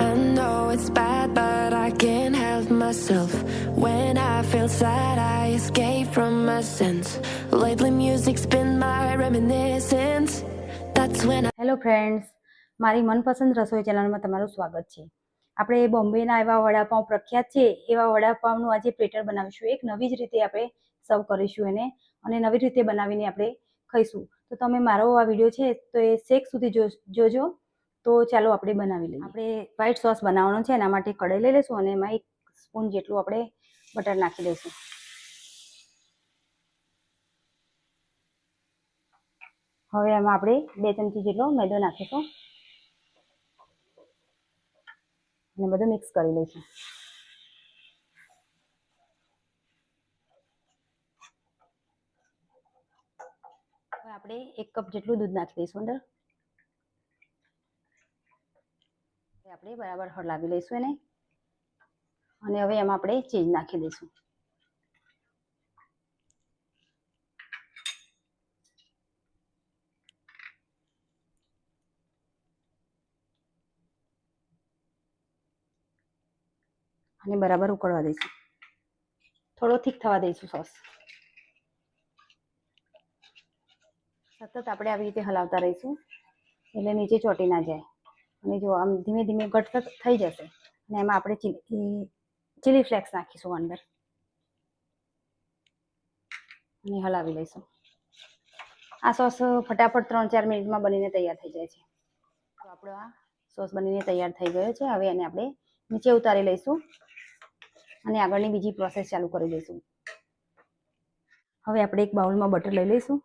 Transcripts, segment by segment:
I know it's bad, but I can't help myself. When I feel sad, I escape from my sense. Lately, music's been my reminiscence. That's when I... hello friends, મારી મનપસંદ રસોઈ ચેનલમાં તમારું સ્વાગત છે. આપણે બોમ્બેના એવા વડાપાઉં પ્રખ્યાત છે, એવા વડાપાઉંનું આજે પ્લેટર બનાવીશું. એક નવી જ રીતે આપણે સર્વ કરીશું એને, અને નવી રીતે બનાવીને આપણે ખાઈશું. તો તમે મારો આ વિડીયો છે તો એ શેક સુધી જોજો. તો ચાલો આપણે બનાવી લઈએ. આપણે વ્હાઈટ સોસ બનાવવાનો છે, એના માટે કઢાઈ લઈ લઈશું અને એમાં 1 સ્પૂન જેટલું આપણે બટર નાખી દઈશું. હવે એમાં આપણે 2 ચમચી જેટલો મેદો નાખીશું અને બધું મિક્સ કરી લઈશું. હવે આપણે 1 કપ જેટલું દૂધ નાખી દઈશું અંદર. આપણે બરાબર હલાવી લઈશું એને, અને હવે એમાં આપણે ચીઝ નાખી દઈશું. અને બરાબર ઉકળવા દઈશું. થોડો થીક થવા દઈશું સોસ. સતત આપણે આવી રીતે હલાવતા રહીશું એટલે નીચે ચોંટી ના જાય. અને જો આમ ધીમે ધીમે ઘટ થઈ જશે, અને એમાં આપણે ચીલી ફ્લેક્સ નાખીશું અંદર અને હલાવી લઈશું. આ સોસ ફટાફટ 3-4 મિનિટમાં બનીને તૈયાર થઈ જાય છે. તો આપણો આ સોસ બનીને તૈયાર થઈ ગયો છે. હવે એને આપણે નીચે ઉતારી લઈશું અને આગળની બીજી પ્રોસેસ ચાલુ કરી દઈશું. હવે આપણે એક બાઉલમાં બટર લઈ લઈશું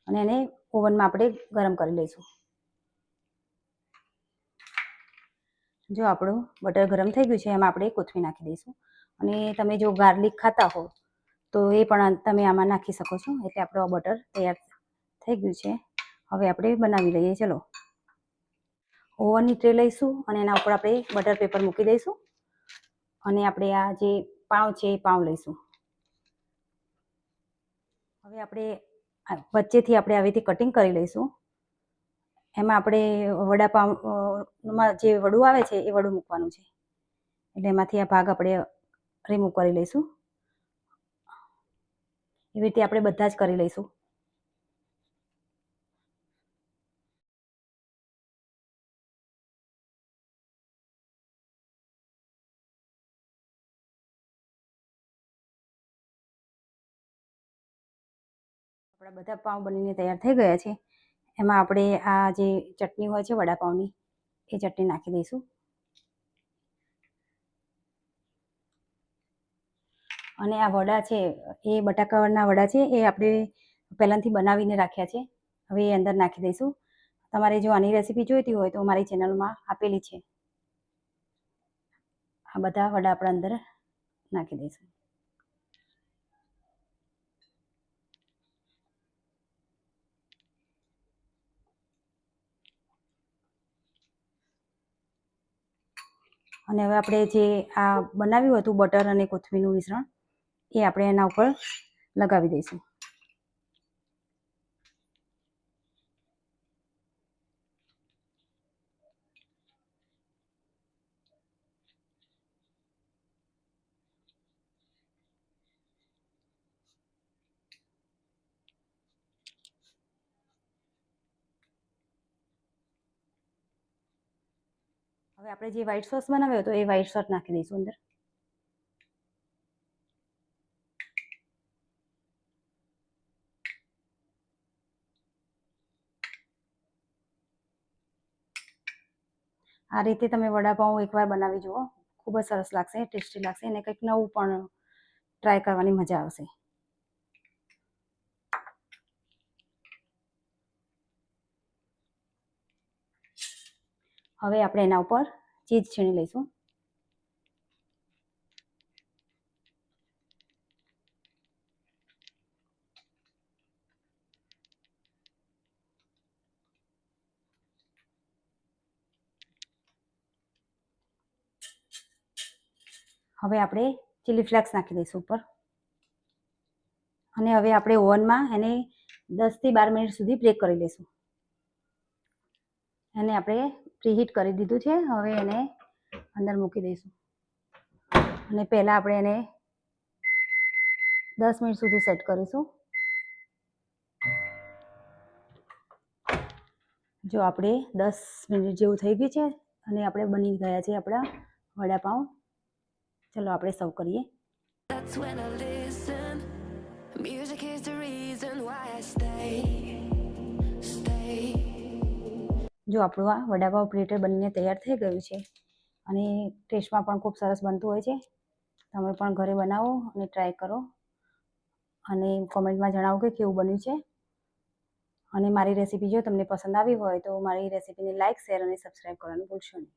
અને એને ઓવનમાં આપણે ગરમ કરી લઈશું. જો આપણું બટર ગરમ થઈ ગયું છે, એમાં આપણે કોથમીર નાખી દઈશું. અને તમે જો ગાર્લિક ખાતા હો તો એ પણ તમે આમાં નાખી શકો છો. એટલે આપણું બટર તૈયાર થઈ ગયું છે. હવે આપણે બનાવી લઈએ. ચલો, ઓવનની ટ્રે લઈશું અને એના ઉપર આપણે બટર પેપર મૂકી દઈશું અને આપણે આ જે પાઉં છે એ પાઉં લઈશું. હવે આપણે વચ્ચેથી આપણે આવી રીતે કટિંગ કરી લઈશું. એમાં આપણે વડાપાઉંમાં જે વડું આવે છે એ વડું મૂકવાનું છે, એટલે એમાંથી આ ભાગ આપણે રિમૂવ કરી લઈશું. એવી રીતે આપણે બધા જ કરી લઈશું. આપણા બધા પાઉં બનીને તૈયાર થઈ ગયા છે. એમાં આપણે આ જે ચટણી હોય છે વડાપાઉંની, એ ચટણી નાખી દઈશું. અને આ વડા છે એ બટાકાના વડા છે, એ આપણે પહેલાંથી બનાવીને રાખ્યા છે. હવે એ અંદર નાખી દઈશું. તમારે જો આની રેસીપી જોઈતી હોય તો મારી ચેનલમાં આપેલી છે. આ બધા વડા આપણે અંદર નાખી દઈશું. અને હવે આપણે જે આ બનાવ્યું હતું બટર અને કોથમીરનું મિશ્રણ, એ આપણે એના ઉપર લગાવી દઈશું. હવે આપણે જે વ્હાઈટ સોસ બનાવ્યો હતો એ વ્હાઈટ સોસ નાખી દઈશું અંદર. આ રીતે તમે વડાપાઉં એકવાર બનાવી જુઓ, ખૂબ જ સરસ લાગશે, ટેસ્ટી લાગશે, અને કંઈક નવું પણ ટ્રાય કરવાની મજા આવશે. હવે આપણે એના ઉપર ચીઝ છીણી લઈશું. હવે આપણે ચીલી ફ્લેક્સ નાખી દઈશું ઉપર. અને હવે આપણે ઓવનમાં એને 10 થી 12 મિનિટ સુધી બેક કરી લઈશું. એને આપણે પ્રીહીટ કરી દીધું છે. હવે એને અંદર મૂકી દઈશું અને પહેલાં આપણે એને 10 મિનિટ સુધી સેટ કરીશું. જો આપણે 10 મિનિટ જેવું થઈ ગયું છે અને આપણે બની ગયા છે આપણા વડાપાઉં. ચલો આપણે સર્વ કરીએ. That's when I listen. Music is the reason why I stay. જો આપણું આ વડાપાઉં પ્લેટર બનીને તૈયાર થઈ ગયું છે અને ટેસ્ટમાં પણ ખૂબ સરસ બનતું હોય છે. તમે પણ ઘરે બનાવો અને ટ્રાય કરો અને કોમેન્ટમાં જણાવો કે કેવું બન્યું છે. અને મારી રેસીપી જો તમને પસંદ આવી હોય તો મારી રેસીપીને લાઇક, શેર અને સબસ્ક્રાઈબ કરવાનું ભૂલશો નહીં.